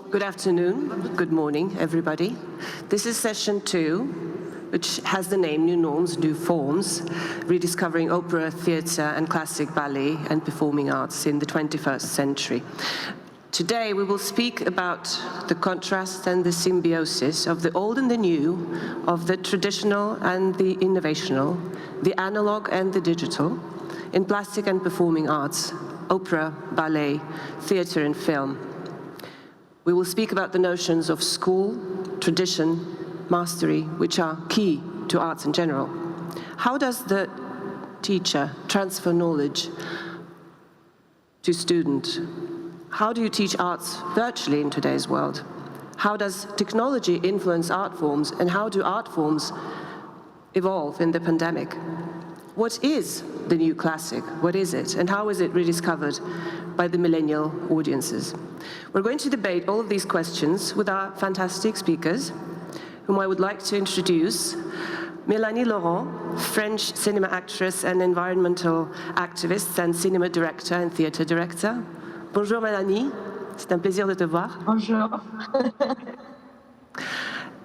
Good afternoon, good morning, everybody. This is session 2, which has the name New Norms, New Forms, Rediscovering Opera, Theatre and Classic Ballet and Performing Arts in the 21st Century. Today we will speak about the contrast and the symbiosis of the old and the new, of the traditional and the innovational, the analog and the digital, in plastic and performing arts, opera, ballet, theatre and film. We will speak about the notions of school, tradition, mastery, which are key to arts in general. How does the teacher transfer knowledge to student? How do you teach arts virtually in today's world? How does technology influence art forms, and how do art forms evolve in the pandemic? What is the new classic? What is it? And how is it rediscovered by the millennial audiences? We're going to debate all of these questions with our fantastic speakers, whom I would like to introduce. Mélanie Laurent, French cinema actress and environmental activist and cinema director and theatre director. Bonjour Mélanie, c'est un plaisir de te voir. Bonjour.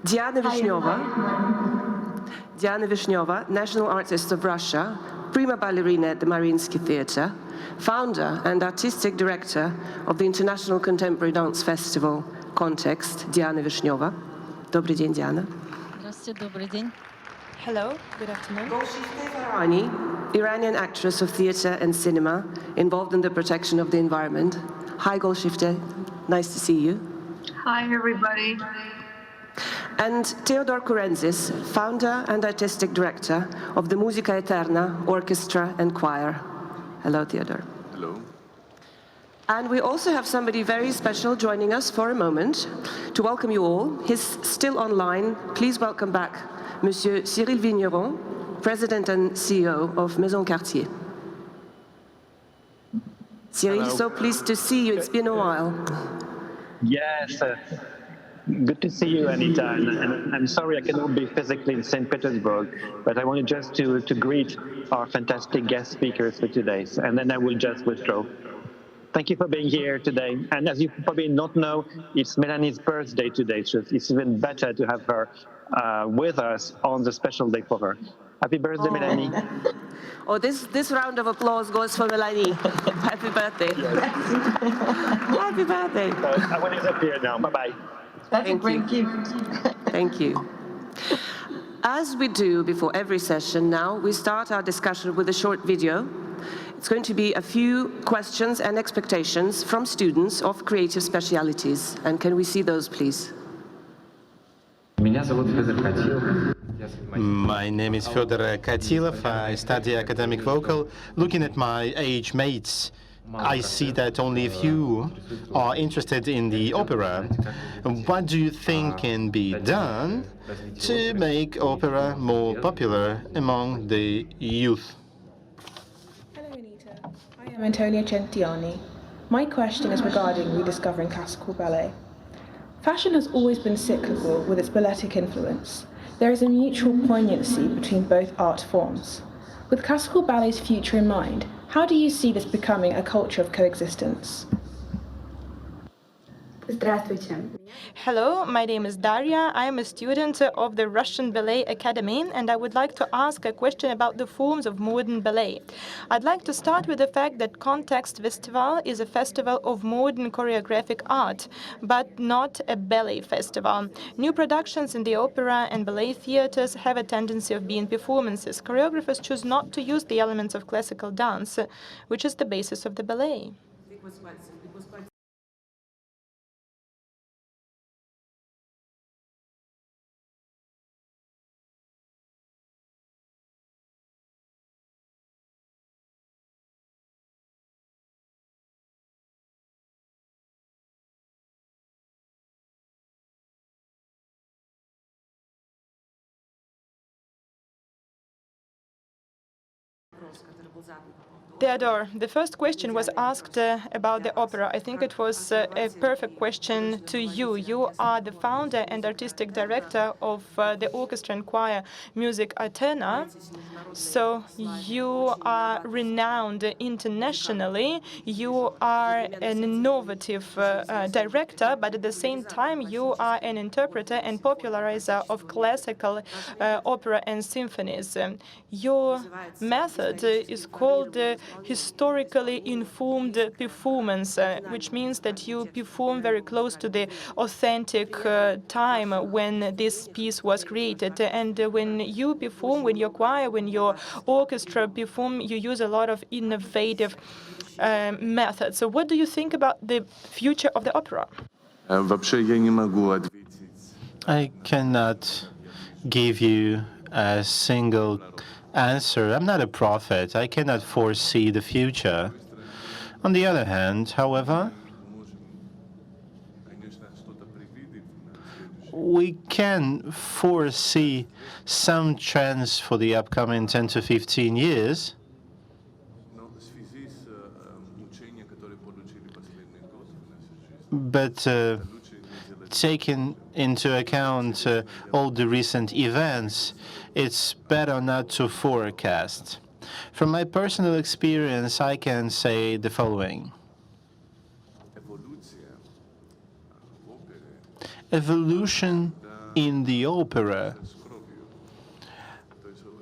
Diana Vishneva, national artist of Russia, prima ballerina at the Mariinsky Theatre, founder and artistic director of the International Contemporary Dance Festival Context, Diana Vishneva. Добрый день, Diana. Здравствуйте, добрый день. Hello, good afternoon. Golshifteh Farahani, Iranian actress of theatre and cinema, involved in the protection of the environment. Hi, Golshifteh. Nice to see you. Hi, everybody. And Theodor Kurenzis, founder and artistic director of the Musica Eterna Orchestra and Choir. Hello, Theodor. Hello. And we also have somebody very special joining us for a moment to welcome you all. He's still online. Please welcome back Monsieur Cyril Vigneron, President and CEO of Maison Cartier. Cyril, Hello. so pleased to see you. It's been a while. Yes, good to see you, Anita. And I'm sorry I cannot be physically in St. Petersburg, but I wanted just to greet our fantastic guest speakers for today, and then I will just withdraw. Thank you for being here today. And as you probably not know, it's Melanie's birthday today, so it's even better to have her with us on the special day for her. Happy birthday, Melanie. Oh, this round of applause goes for Melanie. Happy birthday. Happy birthday. I will disappear now. Bye-bye. That's a great gift. Thank you. As we do before every session now, we start our discussion with a short video. It's going to be a few questions and expectations from students of creative specialities. And can we see those, please? My name is Fyodor Katilov. I study academic vocal. Looking at my age mates, I see that only a few are interested in the opera. What do you think can be done to make opera more popular among the youth? Hello, Anita. I am Antonia Gentiani. My question is regarding rediscovering classical ballet. Fashion has always been cyclical with its balletic influence. There is a mutual poignancy between both art forms. With classical ballet's future in mind, how do you see this becoming a culture of coexistence? Hello, my name is Daria. I am a student of the Russian Ballet Academy, and I would like to ask a question about the forms of modern ballet. I'd like to start with the fact that Context Festival is a festival of modern choreographic art, but not a ballet festival. New productions in the opera and ballet theaters have a tendency of being performances. Choreographers choose not to use the elements of classical dance, which is the basis of the ballet. Theodore, the first question was asked about the opera. I think it was a perfect question to you. You are the founder and artistic director of the orchestra and choir Music Athena. So you are renowned internationally. You are an innovative director, but at the same time, you are an interpreter and popularizer of classical opera and symphonies. Your method is called historically informed performance, which means that you perform very close to the authentic time when this piece was created. And when you perform, when your choir, when your orchestra perform, you use a lot of innovative methods. So what do you think about the future of the opera? I cannot give you a single answer. I'm not a prophet. I cannot foresee the future. On the other hand, however, we can foresee some trends for the upcoming 10 to 15 years. But taking into account all the recent events, it's better not to forecast. From my personal experience, I can say the following. Evolution in the opera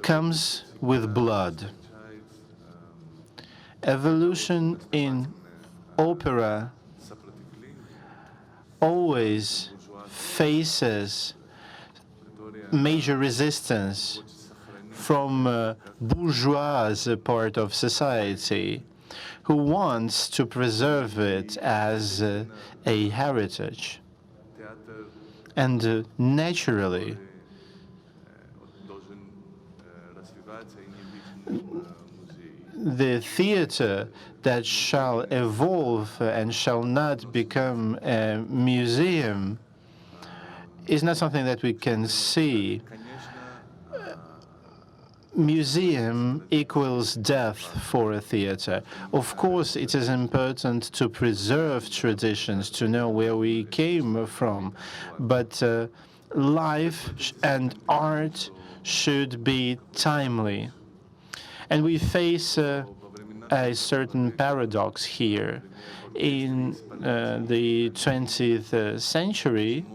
comes with blood. Evolution in opera always faces major resistance from bourgeois part of society who wants to preserve it as a heritage. And naturally, the theater that shall evolve and shall not become a museum is not something that we can see. Museum equals death for a theater. Of course, it is important to preserve traditions, to know where we came from, but life and art should be timely. And we face a certain paradox here. In the 20th century,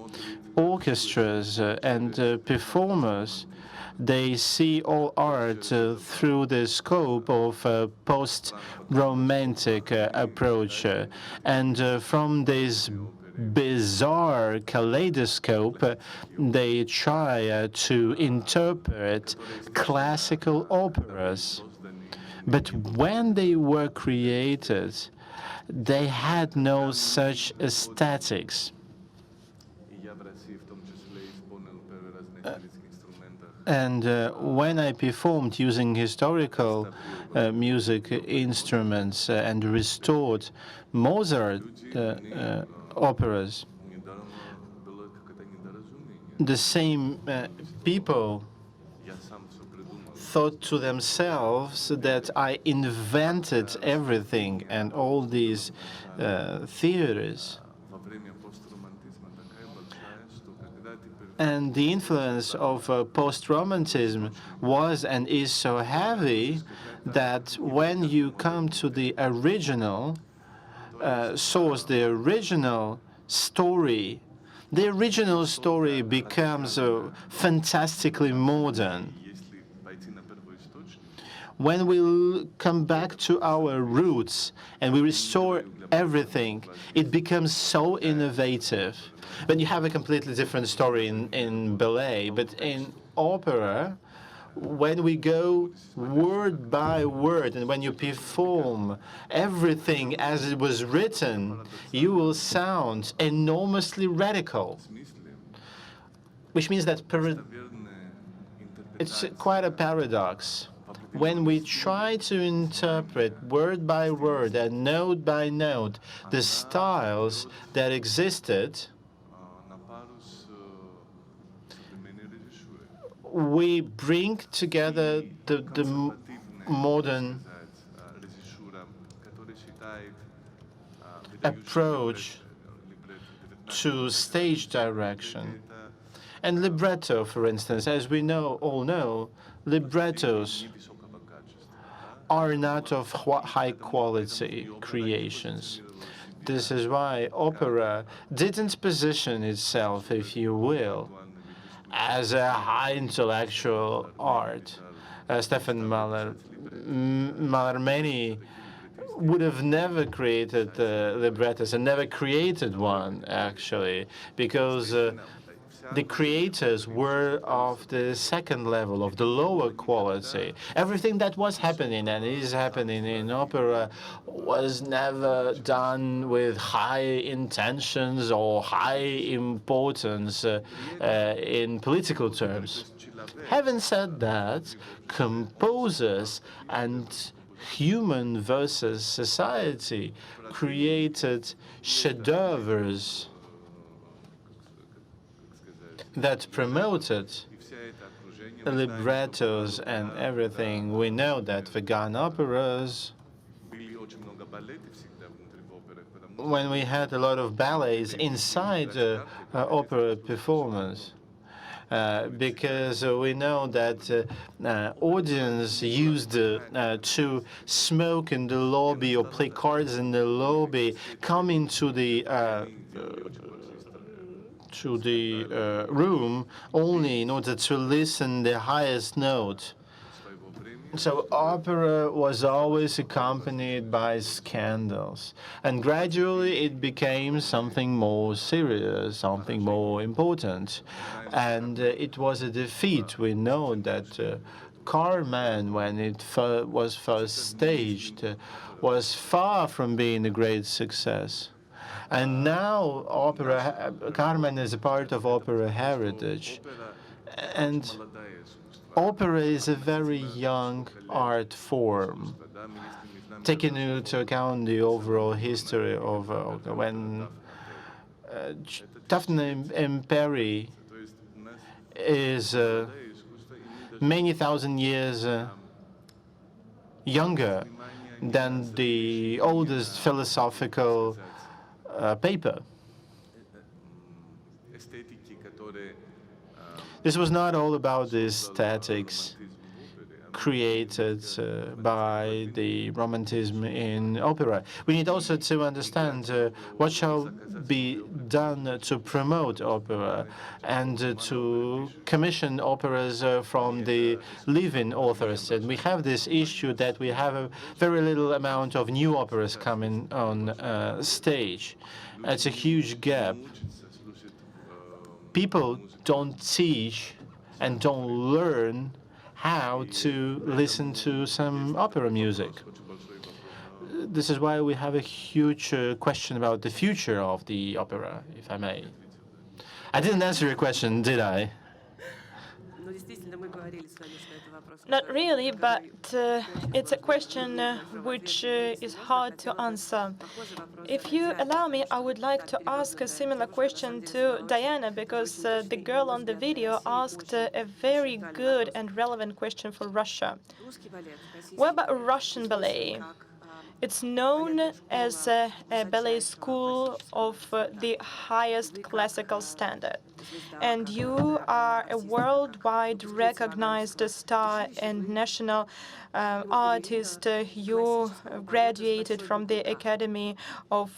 orchestras and performers, they see all art through the scope of a post-romantic approach. And from this bizarre kaleidoscope, they try to interpret classical operas. But when they were created, they had no such aesthetics. And when I performed using historical music instruments and restored Mozart operas, the same people thought to themselves that I invented everything and all these theories. And the influence of post-romanticism was and is so heavy that when you come to the original source, the original story becomes fantastically modern. When we come back to our roots and we restore everything, it becomes so innovative. But you have a completely different story in ballet. But in opera, when we go word by word and when you perform everything as it was written, you will sound enormously radical. Which means that it's quite a paradox. When we try to interpret word by word and note by note the styles that existed, we bring together the modern approach to stage direction. And libretto, for instance, as we all know, librettos are not of high quality creations. This is why opera didn't position itself, if you will, as a high intellectual art. Stefan Mallarmé would have never created librettos and never created one, actually, because the creators were of the second level, of the lower quality. Everything that was happening and is happening in opera was never done with high intentions or high importance in political terms. Having said that, composers and human versus society created chefs-d'oeuvres that promoted librettos and everything. We know that vegan operas, when we had a lot of ballets inside opera performance, because we know that audience used to smoke in the lobby or play cards in the lobby, come into the room only in order to listen the highest note. So opera was always accompanied by scandals, and gradually it became something more serious, something more important, and it was a defeat. We know that Carmen, when it was first staged, was far from being a great success. And now Carmen is a part of opera heritage. And opera is a very young art form, taking into account the overall history of when Daphne Imperi is many thousand years younger than the oldest philosophical paper. This was not all about the aesthetics created by the Romanticism in opera. We need also to understand what shall be done to promote opera and to commission operas from the living authors. And we have this issue that we have a very little amount of new operas coming on stage. It's a huge gap. People don't teach and don't learn how to listen to some opera music. This is why we have a huge question about the future of the opera, if I may. I didn't answer your question, did I? Not really, but it's a question which is hard to answer. If you allow me, I would like to ask a similar question to Diana, because the girl on the video asked a very good and relevant question for Russia. What about Russian ballet? It's known as a ballet school of the highest classical standard. And you are a worldwide recognized star and national artist. You graduated from the Academy of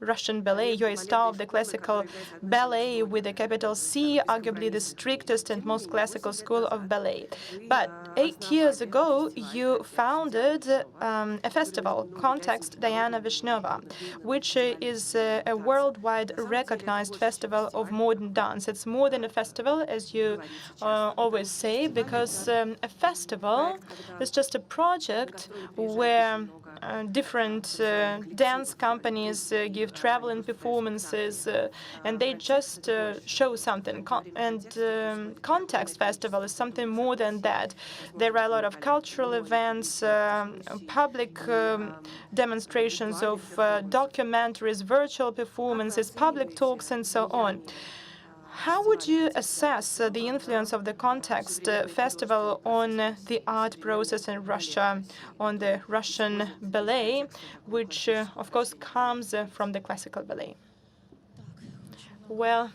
Russian Ballet. You're a star of the classical ballet with a capital C, arguably the strictest and most classical school of ballet. But 8 years ago, you founded a festival, Context Diana Vishnova, which is a worldwide recognized festival of modern dance. It's more than a festival, as you always say, because a festival is just a project where different dance companies give traveling performances, and they just show something. Context Festival is something more than that. There are a lot of cultural events, public demonstrations of documentaries, virtual performances, public talks, and so on. How would you assess the influence of the context festival on the art process in Russia, on the Russian ballet, which, of course, comes from the classical ballet? Well,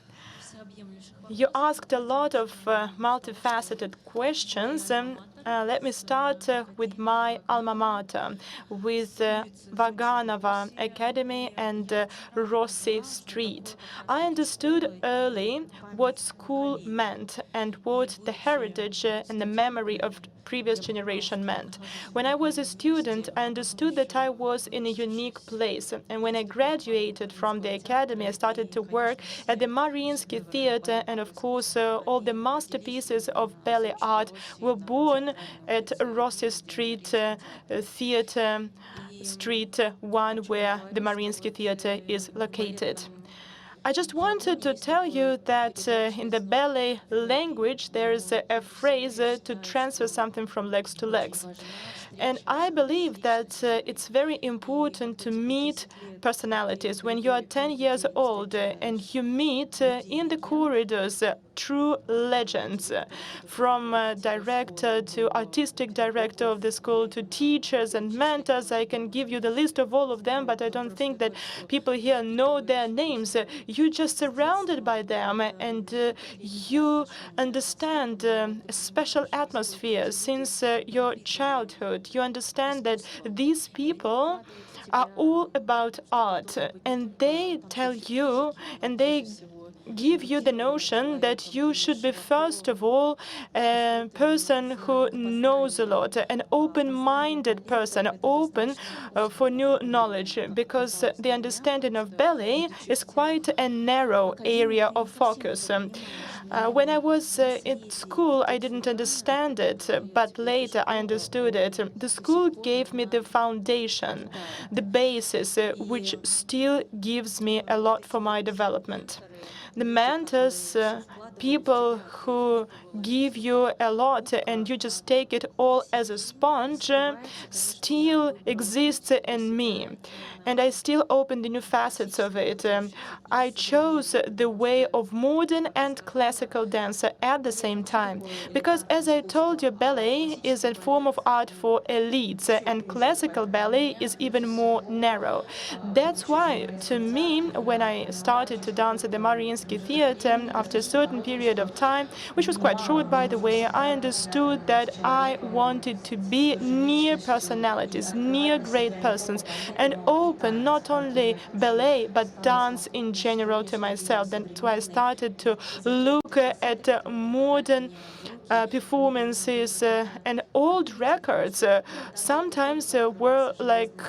you asked a lot of multifaceted questions. Let me start with my alma mater, with Vaganova Academy and Rossi Street. I understood early what school meant and what the heritage and the memory of previous generation meant. When I was a student, I understood that I was in a unique place. And when I graduated from the academy, I started to work at the Mariinsky Theater, and of course, all the masterpieces of ballet art were born at Rossi Street Theater, Street 1, where the Mariinsky Theater is located. I just wanted to tell you that in the ballet language, there is a phrase to transfer something from legs to legs. And I believe that it's very important to meet personalities. When you are 10 years old and you meet in the corridors true legends, from director to artistic director of the school to teachers and mentors. I can give you the list of all of them, but I don't think that people here know their names. You're just surrounded by them, and you understand a special atmosphere since your childhood. You understand that these people are all about art, and they tell you and they give you the notion that you should be, first of all, a person who knows a lot, an open-minded person, open for new knowledge, because the understanding of ballet is quite a narrow area of focus. When I was in school, I didn't understand it, but later I understood it. The school gave me the foundation, the basis, which still gives me a lot for my development. The mentors, people who give you a lot and you just take it all as a sponge, still exists in me. And I still open the new facets of it. I chose the way of modern and classical dance at the same time. Because, as I told you, ballet is a form of art for elites, and classical ballet is even more narrow. That's why, to me, when I started to dance at the Mariinsky Theater, after a certain period of time, which was quite short, by the way, I understood that I wanted to be near personalities, near great persons, and open not only ballet, but dance in general to myself. That's why I started to look at modern performances and old records. Sometimes were like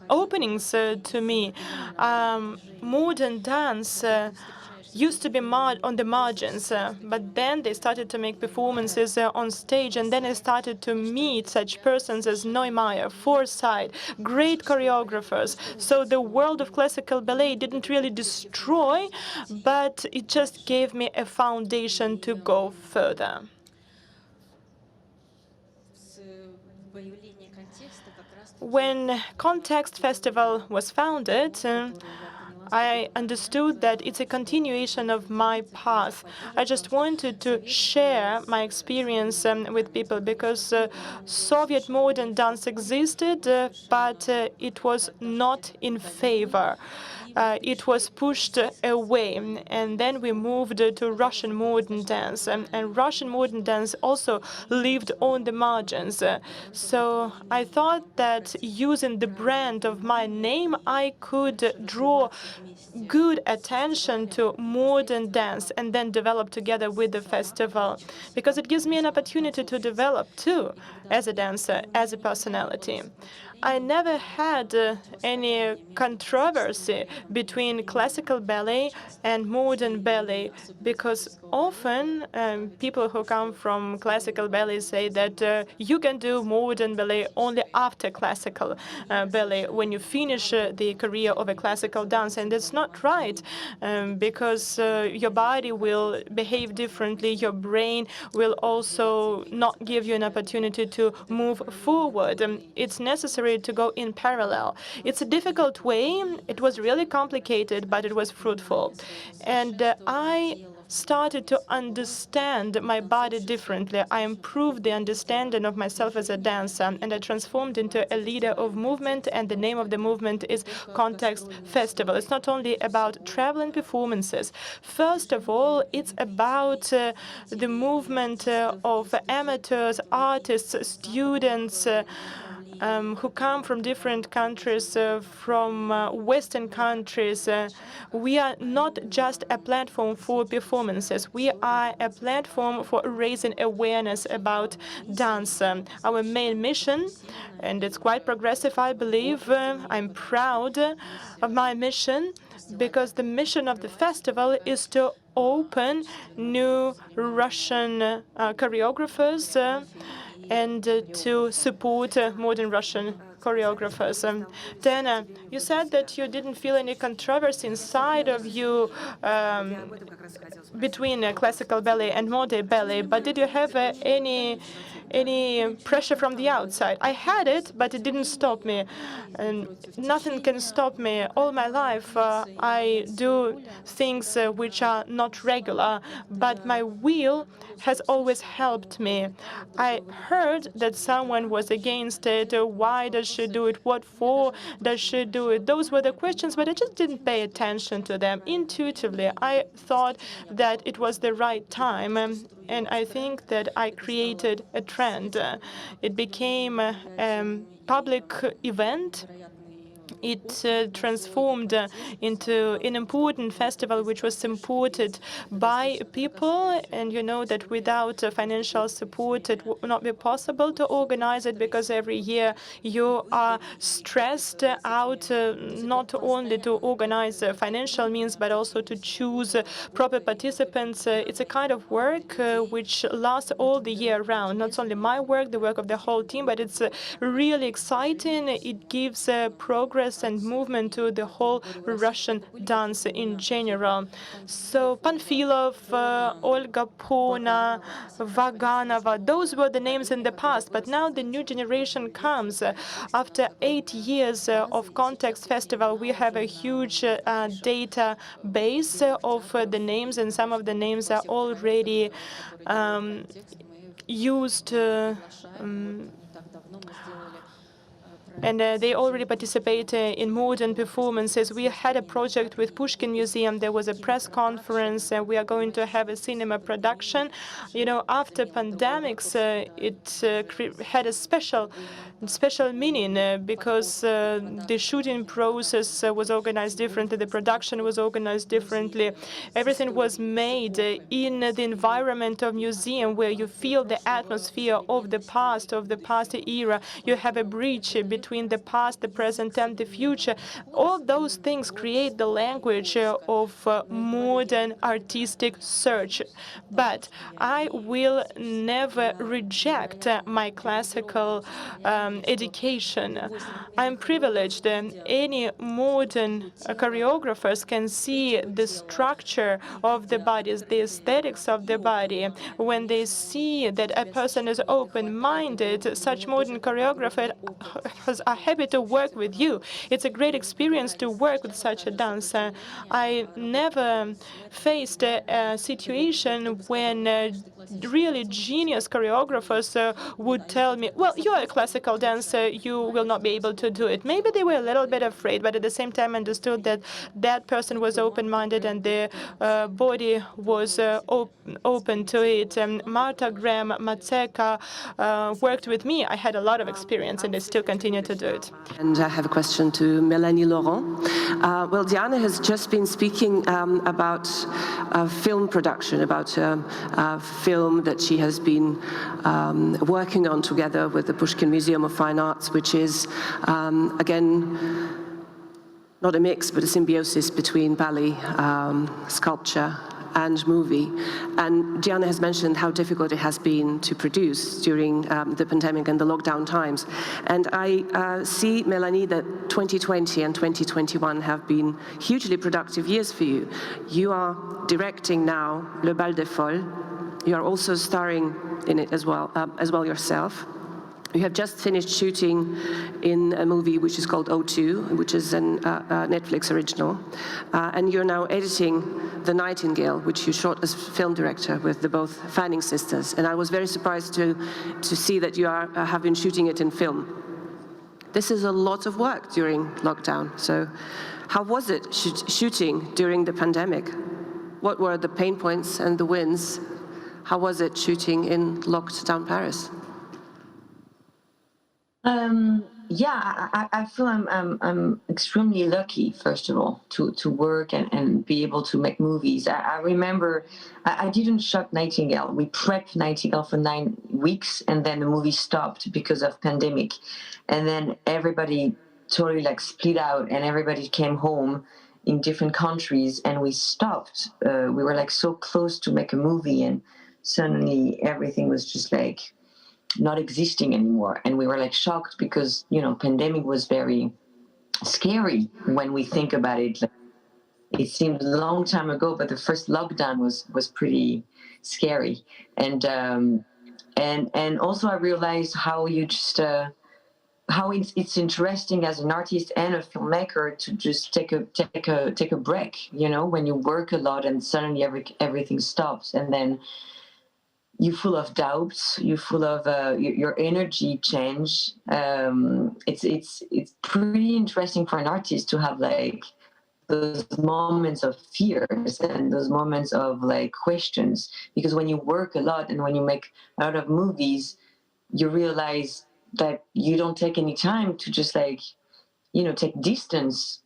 openings to me. Modern dance used to be on the margins, but then they started to make performances on stage, and then I started to meet such persons as Neumeier, Forsyth, great choreographers. So the world of classical ballet didn't really destroy, but it just gave me a foundation to go further. When Context Festival was founded, I understood that it's a continuation of my path. I just wanted to share my experience with people, because Soviet modern dance existed, but it was not in favor. It was pushed away, and then we moved to Russian modern dance, and Russian modern dance also lived on the margins. So I thought that using the brand of my name, I could draw good attention to modern dance and then develop together with the festival, because it gives me an opportunity to develop too as a dancer, as a personality. I never had any controversy between classical ballet and modern ballet, because often people who come from classical ballet say that you can do modern ballet only after classical ballet, when you finish the career of a classical dancer. And that's not right, because your body will behave differently. Your brain will also not give you an opportunity to move forward. It's necessary it to go in parallel. It's a difficult way. It was really complicated, but it was fruitful. And I started to understand my body differently. I improved the understanding of myself as a dancer, and I transformed into a leader of movement, and the name of the movement is Context Festival. It's not only about traveling performances. First of all, it's about the movement of amateurs, artists, students, who come from different countries, from Western countries. We are not just a platform for performances. We are a platform for raising awareness about dance. Our main mission, and it's quite progressive, I believe. I'm proud of my mission, because the mission of the festival is to open new Russian choreographers and to support modern Russian choreographers. Dana, you said that you didn't feel any controversy inside of you between classical ballet and modern ballet, but did you have any pressure from the outside? I had it, but it didn't stop me. And nothing can stop me. All my life, I do things which are not regular, but my will has always helped me. I heard that someone was against it. Why does she do it? What for does she do it? Those were the questions, but I just didn't pay attention to them. Intuitively, I thought that it was the right time. And I think that I created a trend. It became a public event. It transformed into an important festival which was supported by people. And you know that without financial support, it would not be possible to organize it, because every year you are stressed out not only to organize financial means, but also to choose proper participants. It's a kind of work which lasts all the year round. Not only my work, the work of the whole team, but it's really exciting. It gives progress and movement to the whole Russian dance in general. So Panfilov, Olga Pona, Vaganova, those were the names in the past, but now the new generation comes. After 8 years of Context Festival, we have a huge database of the names, and some of the names are already used and they already participate in modern performances. We had a project with Pushkin Museum. There was a press conference, and we are going to have a cinema production. You know, after pandemics, it had a special meaning because the shooting process was organized differently, the production was organized differently. Everything was made in the environment of museum, where you feel the atmosphere of the past era. You have a bridge between the past, the present, and the future. All those things create the language of modern artistic search. But I will never reject my classical education. I'm privileged. Any modern choreographers can see the structure of the bodies, the aesthetics of the body. When they see that a person is open-minded, such modern choreographers are happy to work with you. It's a great experience to work with such a dancer. I never faced a situation when really genius choreographers would tell me, well, you're a classical dancer, you will not be able to do it. Maybe they were a little bit afraid, but at the same time understood that that person was open-minded and their body was open to it. Marta Graham, Matseka worked with me. I had a lot of experience, and I still continue to do it. And I have a question to Mélanie Laurent. Well, Diana has just been speaking about film production, about a film that she has been working on together with the Pushkin Museum of Fine Arts, which is, again, not a mix, but a symbiosis between ballet, sculpture, and movie. And Diana has mentioned how difficult it has been to produce during the pandemic and the lockdown times. And I see, Melanie, that 2020 and 2021 have been hugely productive years for you. You are directing now Le Bal des Folles. You are also starring in it as well yourself. You have just finished shooting in a movie which is called O2, which is a Netflix original, and you're now editing The Nightingale, which you shot as film director with the both Fanning sisters. And I was very surprised to see that you have been shooting it in film. This is a lot of work during lockdown. So how was it shooting during the pandemic? What were the pain points and the wins? How was it shooting in locked down Paris? Yeah, I feel I'm extremely lucky, first of all, to work and be able to make movies. I remember I didn't shoot Nightingale. We prepped Nightingale for 9 weeks, and then the movie stopped because of pandemic. And then everybody totally like split out, and everybody came home in different countries, and we stopped. We were like so close to make a movie, and suddenly everything was just like not existing anymore. And we were like shocked because, you know, pandemic was very scary when we think about it. Like, it seemed a long time ago, but the first lockdown was pretty scary. And also I realized how you just how it's interesting as an artist and a filmmaker to just take a break, you know, when you work a lot and suddenly everything stops, and then you're full of doubts. You're full of your energy change. It's pretty interesting for an artist to have like those moments of fears and those moments of like questions. Because when you work a lot and when you make a lot of movies, you realize that you don't take any time to just like, you know, take distance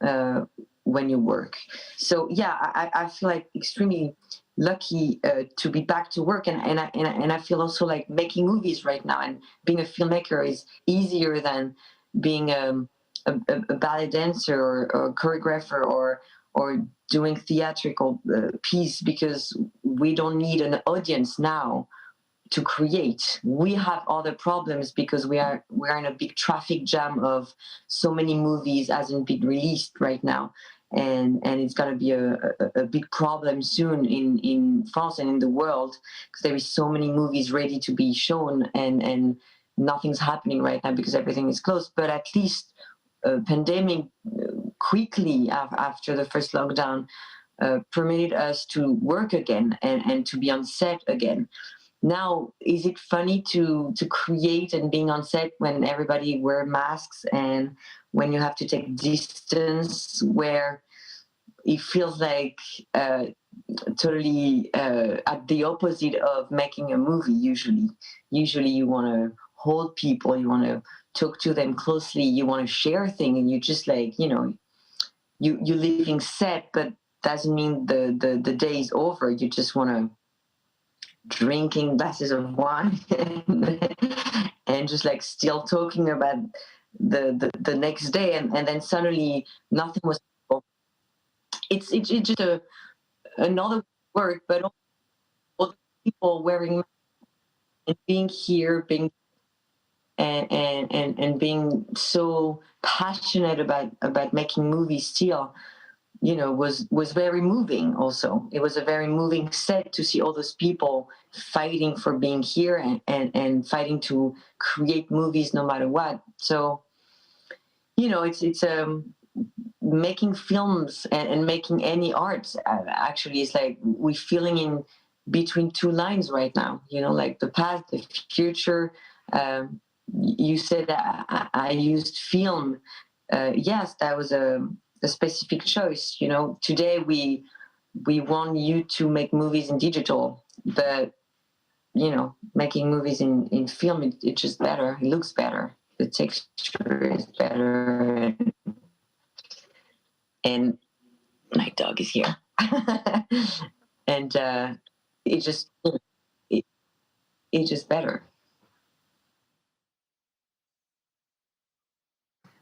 when you work. So yeah, I feel like extremely lucky to be back to work, and I feel also like making movies right now, and being a filmmaker is easier than being a ballet dancer or choreographer or doing theatrical piece, because we don't need an audience now to create. We have other problems because we are in a big traffic jam of so many movies hasn't been released right now. And it's going to be a big problem soon in France and in the world, because there is so many movies ready to be shown, and nothing's happening right now because everything is closed. But at least pandemic quickly after the first lockdown permitted us to work again and to be on set again. Now, is it funny to create and being on set when everybody wear masks and when you have to take distance, where it feels like totally at the opposite of making a movie? Usually you want to hold people, you want to talk to them closely, you want to share things, and you just like, you know, you're leaving set, but doesn't mean the day is over. You just want to drinking glasses of wine and just like still talking about the next day, and then suddenly nothing was. It's just another work, but all the people wearing and being here, being and being so passionate about making movies still, you know, was very moving. Also, it was a very moving set to see all those people fighting for being here and fighting to create movies no matter what. So, you know, it's making films and making any art actually is like we're feeling in between two lines right now, you know, like the past, the future. You said I used film. Yes, that was a specific choice. You know, today we want you to make movies in digital, but you know, making movies in film, it's just better. It looks better. The texture is better, and my dog is here, and it's just better.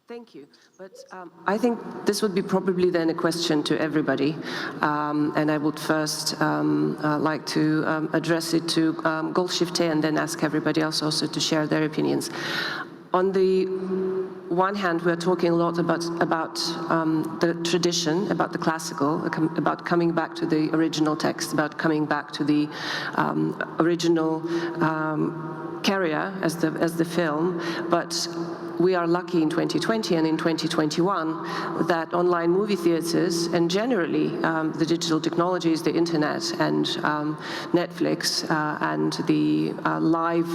Thank you. But I think this would be probably then a question to everybody. And I would first like to address it to Goldshifteh and then ask everybody else also to share their opinions. On the one hand, we're talking a lot about the tradition, about the classical, about coming back to the original text, about coming back to the original career as the film, but we are lucky in 2020 and in 2021 that online movie theaters and generally the digital technologies, the internet and Netflix and the live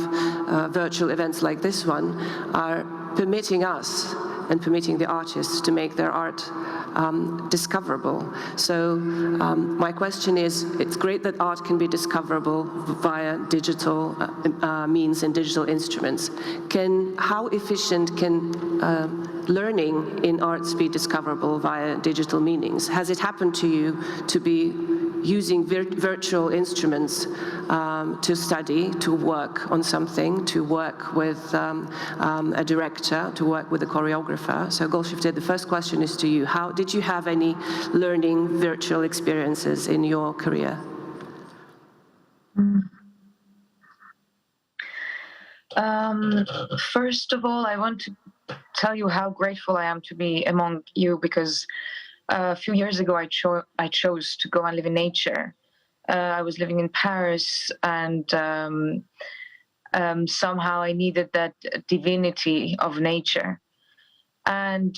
virtual events like this one are permitting us and permitting the artists to make their art discoverable. So my question is, it's great that art can be discoverable via digital means and digital instruments. How efficient can learning in arts be discoverable via digital meanings? Has it happened to you to be using virtual instruments to study, to work on something, to work with a director, to work with a choreographer? So Golshifte, the first question is to you. How did you have any learning virtual experiences in your career? First of all, I want to tell you how grateful I am to be among you, because a few years ago I chose to go and live in nature. I was living in Paris, and somehow I needed that divinity of nature. And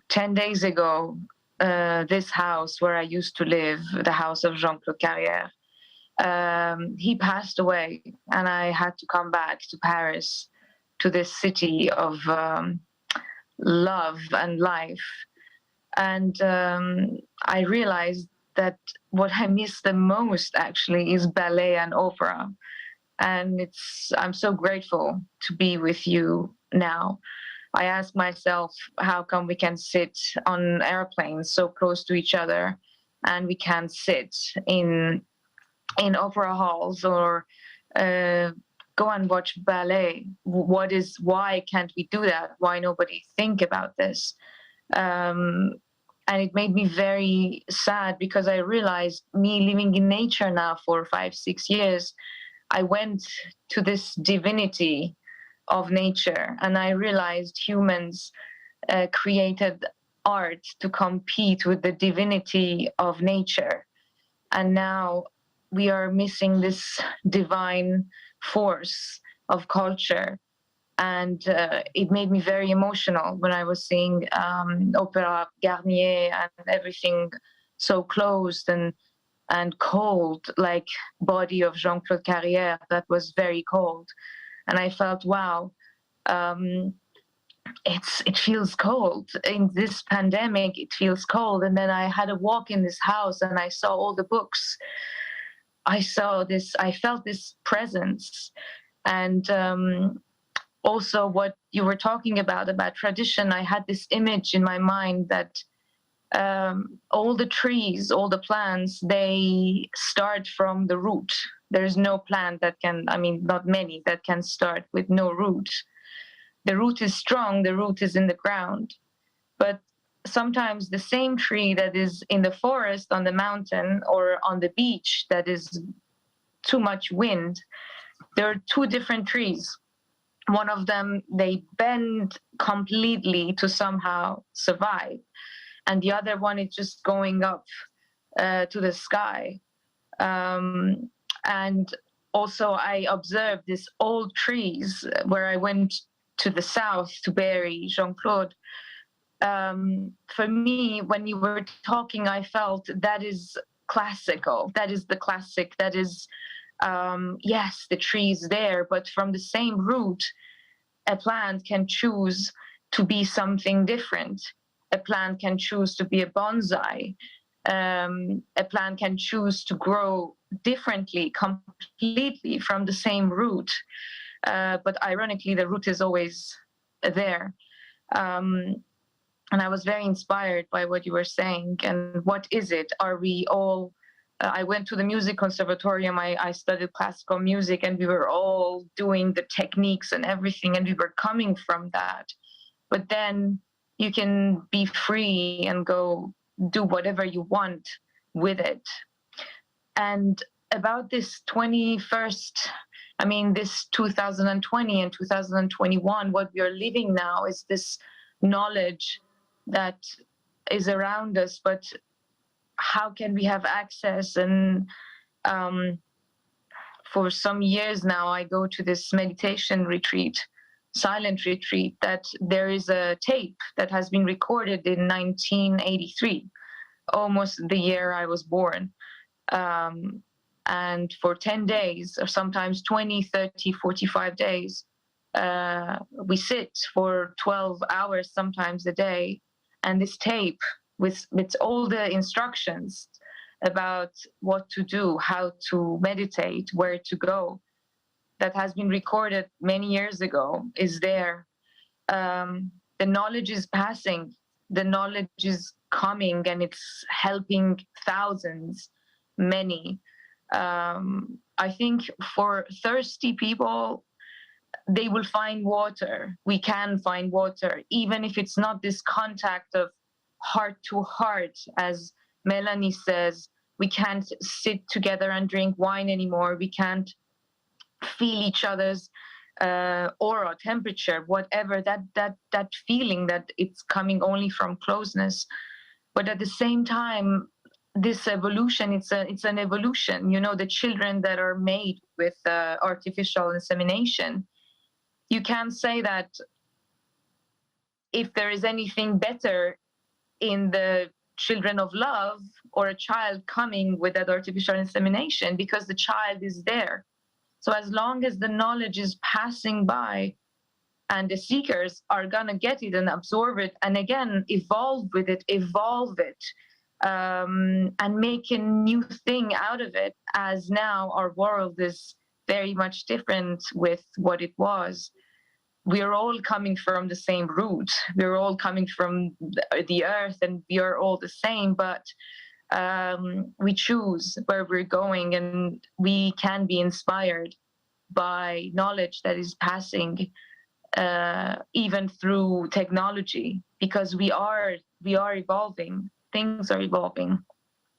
10 days ago, this house where I used to live, the house of Jean-Claude Carrière, he passed away, and I had to come back to Paris, to this city of love and life. And I realized that what I miss the most actually is ballet and opera. And I'm so grateful to be with you now. I ask myself, how come we can sit on airplanes so close to each other, and we can sit in opera halls or go and watch ballet? Why can't we do that? Why nobody think about this? And it made me very sad, because I realized, me living in nature now for 5-6 years, I went to this divinity of nature, and I realized humans created art to compete with the divinity of nature. And now we are missing this divine force of culture. And it made me very emotional when I was seeing Opera Garnier and everything so closed and cold, like body of Jean-Claude Carrière that was very cold. And I felt, wow, it feels cold. In this pandemic, it feels cold. And then I had a walk in this house, and I saw all the books. I felt this presence. And also what you were talking about tradition, I had this image in my mind that all the trees, all the plants, they start from the root. There's no plant that can, not many, that can start with no root. The root is strong, the root is in the ground. But sometimes the same tree that is in the forest, on the mountain, or on the beach that is too much wind, there are two different trees. One of them, they bend completely to somehow survive. And the other one is just going up to the sky. And also I observed these old trees where I went to the south to bury Jean-Claude. For me, when you were talking, I felt that is classical. That is the classic. That is, yes, the tree is there, but from the same root, a plant can choose to be something different. A plant can choose to be a bonsai. A plant can choose to grow differently, completely from the same root. But ironically, the root is always there. And I was very inspired by what you were saying. And what is it? Are we all... I went to the music conservatorium. I studied classical music, and we were all doing the techniques and everything, and we were coming from that. But then you can be free and go do whatever you want with it. And about this 21st, this 2020 and 2021, what we are living now is this knowledge that is around us, but how can we have access? And for some years now, I go to this meditation retreat, silent retreat, that there is a tape that has been recorded in 1983, almost the year I was born. And for 10 days, or sometimes 20, 30, 45 days, we sit for 12 hours, sometimes a day. And this tape with all the instructions about what to do, how to meditate, where to go, that has been recorded many years ago, is there. The knowledge is passing, the knowledge is coming, and it's helping thousands, many. I think for thirsty people, they will find water. We can find water, even if it's not this contact of heart to heart, as Melanie says. We can't sit together and drink wine anymore. We can't feel each other's aura, temperature, whatever, that feeling that it's coming only from closeness. But at the same time, this evolution, it's an evolution. You know, the children that are made with artificial insemination, you can't say that if there is anything better in the children of love or a child coming with that artificial insemination, because the child is there. So as long as the knowledge is passing by and the seekers are going to get it and absorb it and again evolve with it, and make a new thing out of it, as now our world is very much different with what it was. We are all coming from the same root. We're all coming from the earth, and we are all the same, but we choose where we're going, and we can be inspired by knowledge that is passing, even through technology, because we are evolving. Things are evolving,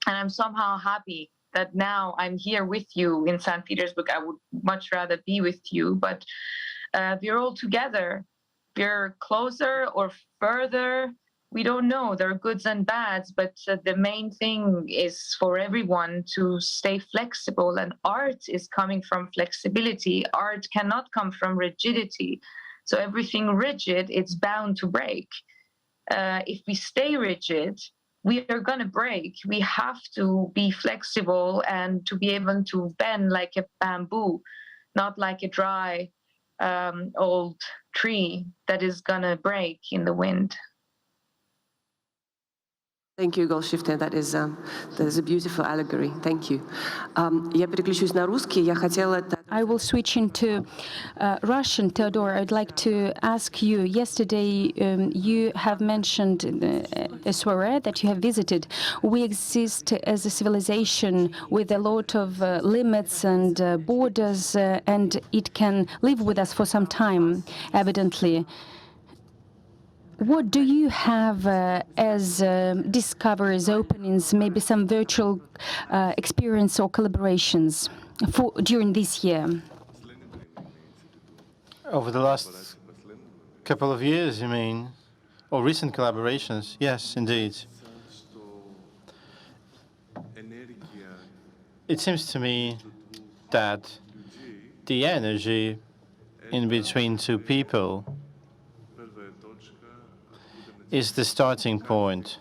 and I'm somehow happy that now I'm here with you in St. Petersburg. I would much rather be with you, but we're all together. We're closer or further. We don't know. There are goods and bads, but the main thing is for everyone to stay flexible. And art is coming from flexibility. Art cannot come from rigidity. So everything rigid, it's bound to break. If we stay rigid, we are going to break. We have to be flexible and to be able to bend like a bamboo, not like a dry old tree that is going to break in the wind. Thank you, Golshifte. That is a beautiful allegory. Thank you. Я переключусь на русский. Я хотела... I will switch into Russian. Theodore, I'd like to ask you, yesterday you have mentioned a soiree that you have visited. We exist as a civilization with a lot of limits and borders, and it can live with us for some time, evidently. What do you have as discoveries, openings, maybe some virtual experience or collaborations during this year? Over the last couple of years, you mean? Or recent collaborations? Yes, indeed. It seems to me that the energy in between two people is the starting point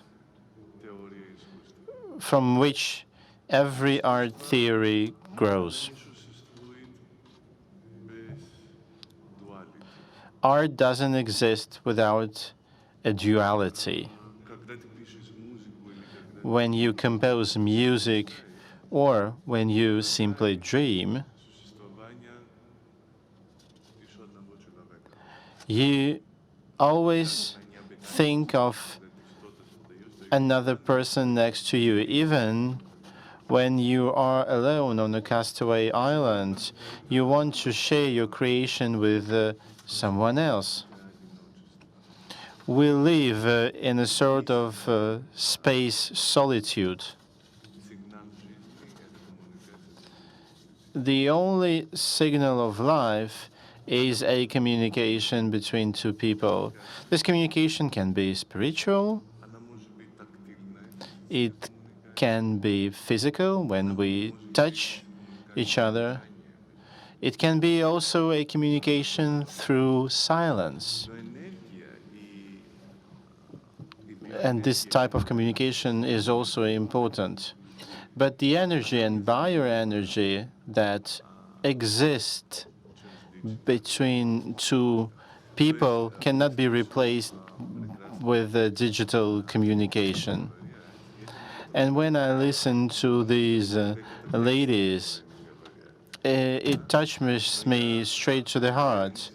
from which every art theory grows. Art doesn't exist without a duality. When you compose music or when you simply dream, you always think of another person next to you. Even when you are alone on a castaway island, you want to share your creation with someone else. We live in a sort of space solitude. The only signal of life is a communication between two people. This communication can be spiritual. It can be physical when we touch each other. It can be also a communication through silence. And this type of communication is also important. But the energy and bioenergy that exist between two people cannot be replaced with digital communication. And when I listen to these ladies, it touches me straight to the heart.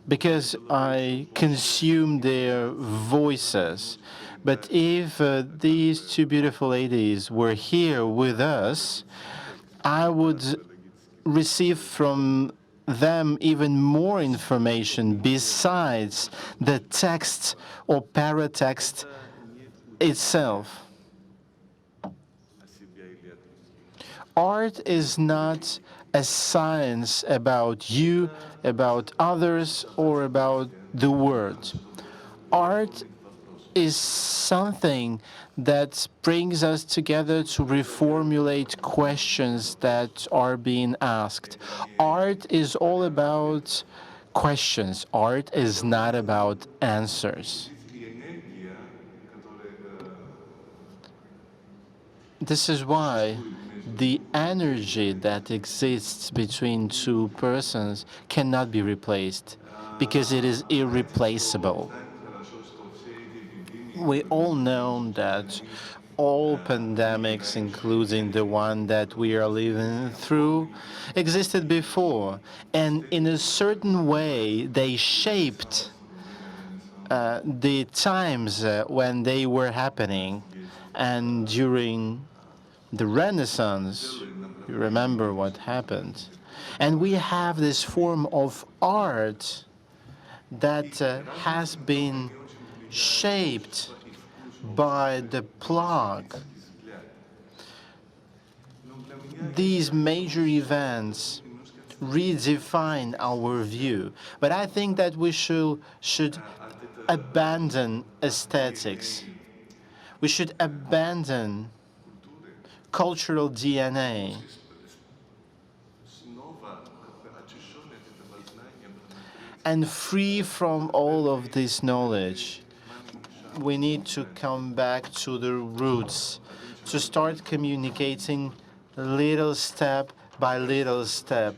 Because I consume their voices. But if these two beautiful ladies were here with us, I would receive from them even more information besides the text or paratext itself. Art is not a science about you, about others, or about the world. Art is something that brings us together to reformulate questions that are being asked. Art is all about questions. Art is not about answers. This is why the energy that exists between two persons cannot be replaced, because it is irreplaceable. We all know that all pandemics, including the one that we are living through, existed before, and in a certain way they shaped the times when they were happening. And during the Renaissance, you remember what happened. And we have this form of art that has been shaped by the plague. These major events redefine our view. But I think that we should abandon aesthetics. We should abandon cultural DNA. And free from all of this knowledge, we need to come back to the roots, to start communicating little step by little step,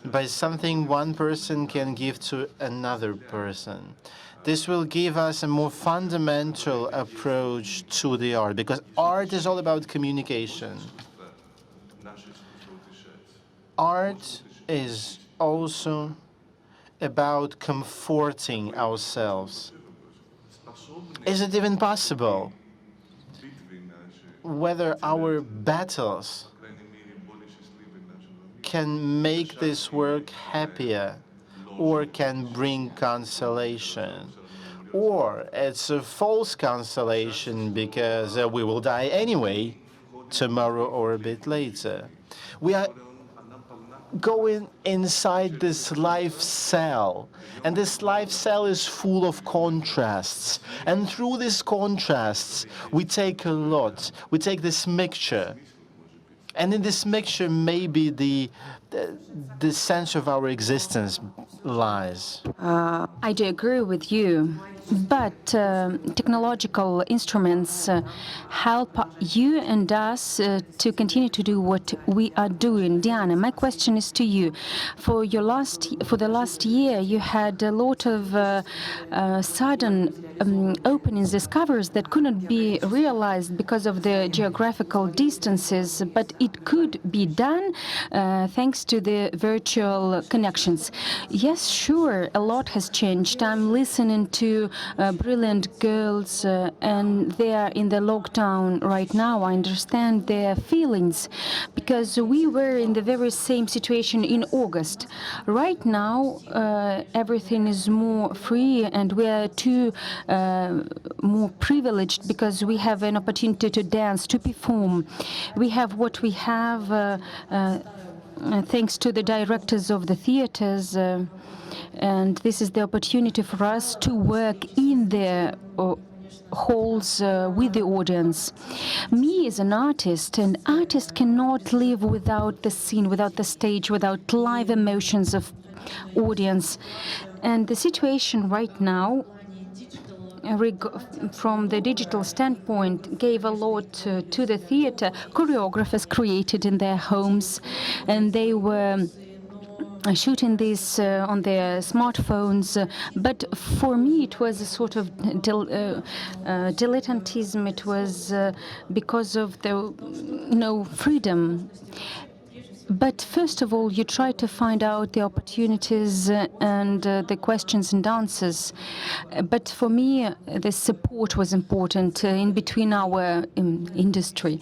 by something one person can give to another person. This will give us a more fundamental approach to the art, because art is all about communication. Art is also about comforting ourselves. Is it even possible? Whether our battles can make this work happier, or can bring consolation, or it's a false consolation because we will die anyway, tomorrow or a bit later. We are going inside this life cell, and this life cell is full of contrasts, and through these contrasts we take a lot. We take this mixture, and in this mixture maybe the sense of our existence lies. I do agree with you, but technological instruments help you and us to continue to do what we are doing. Diana, my question is to you. For the last year, you had a lot of sudden openings, discoveries that couldn't be realized because of the geographical distances, but it could be done thanks to the virtual connections. Yes, sure, a lot has changed. I'm listening to brilliant girls, and they are in the lockdown right now. I understand their feelings, because we were in the very same situation in August. Right now, everything is more free, and we are more privileged because we have an opportunity to dance, to perform. We have what we have thanks to the directors of the theaters, and this is the opportunity for us to work in the halls with the audience. Me as an artist cannot live without the scene, without the stage, without live emotions of audience. And the situation right now, from the digital standpoint, gave a lot to the theater. Choreographers created in their homes, and they were shooting this on their smartphones. But for me, it was a sort of dilettantism. It was because of the freedom. But first of all, you try to find out the opportunities and the questions and answers. But for me, the support was important in between our industry.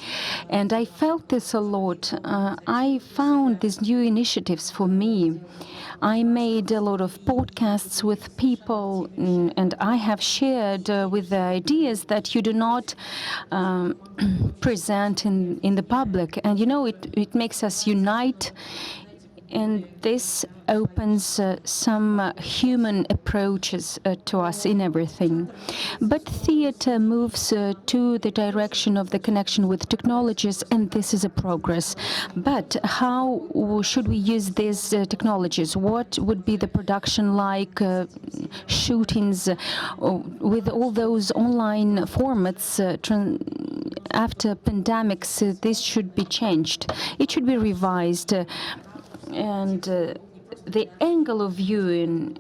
And I felt this a lot. I found these new initiatives for me. I made a lot of podcasts with people, and I have shared with the ideas that you do not present in the public. And it makes us unite, and this opens some human approaches to us in everything. But theater moves to the direction of the connection with technologies, and this is a progress. But how should we use these technologies? What would be the production like, shootings, with all those online formats? After pandemics, this should be changed. It should be revised. And the angle of viewing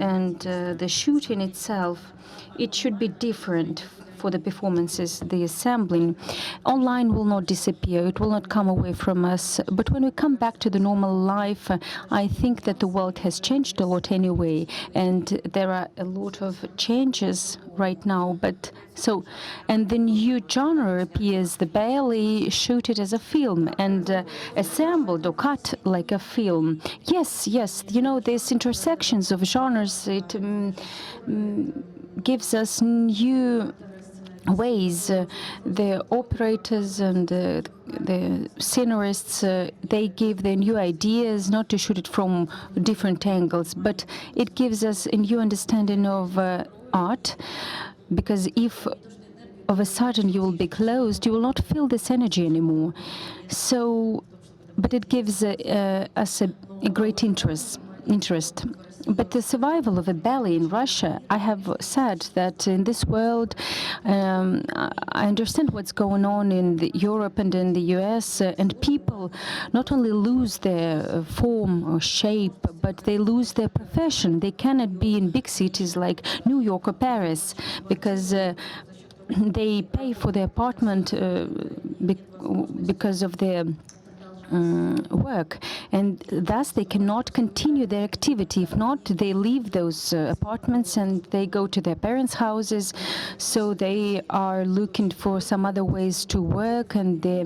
and the shooting itself, it should be different for the performances, the assembling. Online will not disappear, it will not come away from us. But when we come back to the normal life, I think that the world has changed a lot anyway, and there are a lot of changes right now. And the new genre appears, the ballet shooted as a film and assembled or cut like a film. Yes, these intersections of genres, it gives us new ways. The operators and the scenarists, they give their new ideas, not to shoot it from different angles, but it gives us a new understanding of art, because if of a sudden you will be closed, you will not feel this energy anymore. But it gives us a great interest. But the survival of a ballet in Russia, I have said that in this world, I understand what's going on in Europe and in the US, and people not only lose their form or shape, but they lose their profession. They cannot be in big cities like New York or Paris, because they pay for their apartment because of their work, and thus they cannot continue their activity. If not, they leave those apartments and they go to their parents' houses. So they are looking for some other ways to work, and they're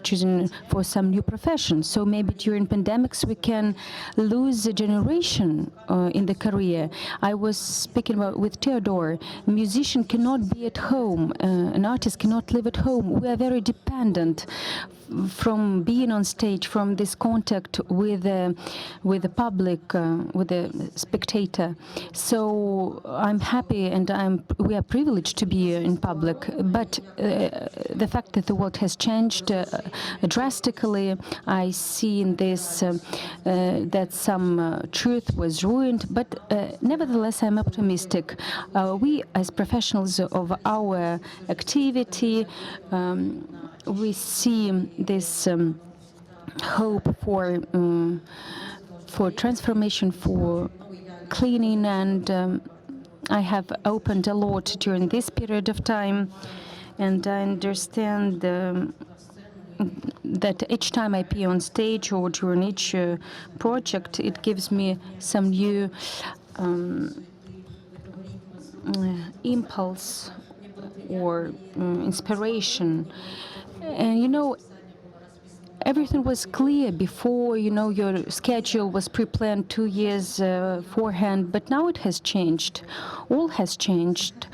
choosing for some new profession. So maybe during pandemics we can lose a generation in the career. I was speaking about with Theodore. A musician cannot be at home. An artist cannot live at home. We are very dependent from being on stage, from this contact with the public, with the spectator. So I'm happy, and we are privileged to be in public. But the fact that the world has changed drastically, I see in this that some truth was ruined. But nevertheless, I'm optimistic. We, as professionals of our activity, we see this hope for transformation, for cleaning, and I have opened a lot during this period of time, and I understand that each time I appear on stage or during each project, it gives me some new impulse or inspiration. And everything was clear before. Your schedule was pre-planned 2 years beforehand, but now it has changed. All has changed.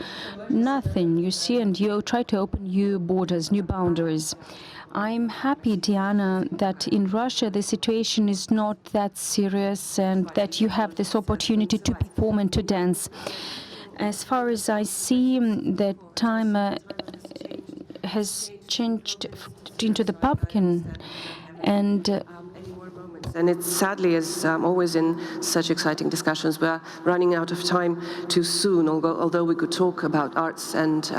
Nothing, you see, and you try to open new borders, new boundaries. I'm happy, Diana, that in Russia the situation is not that serious, and that you have this opportunity to perform and to dance. As far as I see, the time has changed into the pumpkin, and it's sadly, as always in such exciting discussions, we're running out of time too soon, although we could talk about arts and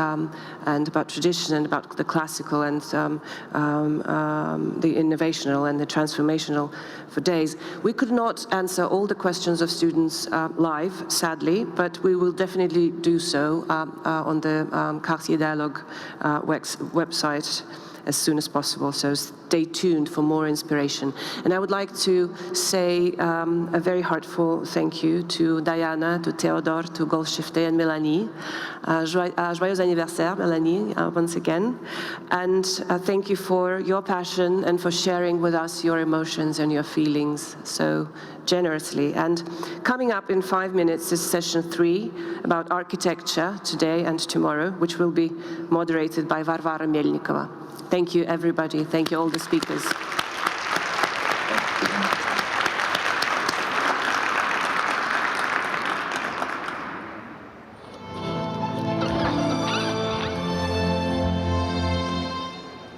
about tradition and about the classical and the innovational and the transformational for days. We could not answer all the questions of students live, sadly, but we will definitely do so on the Quartier Dialogue website as soon as possible, so stay tuned for more inspiration. And I would like to say a very heartfelt thank you to Diana, to Theodore, to Golshifte and Melanie. Joyeux anniversaire, Melanie, once again. And thank you for your passion and for sharing with us your emotions and your feelings so generously. And coming up in 5 minutes is session 3 about architecture today and tomorrow, which will be moderated by Varvara Melnikova. Thank you, everybody. Thank you, all the speakers.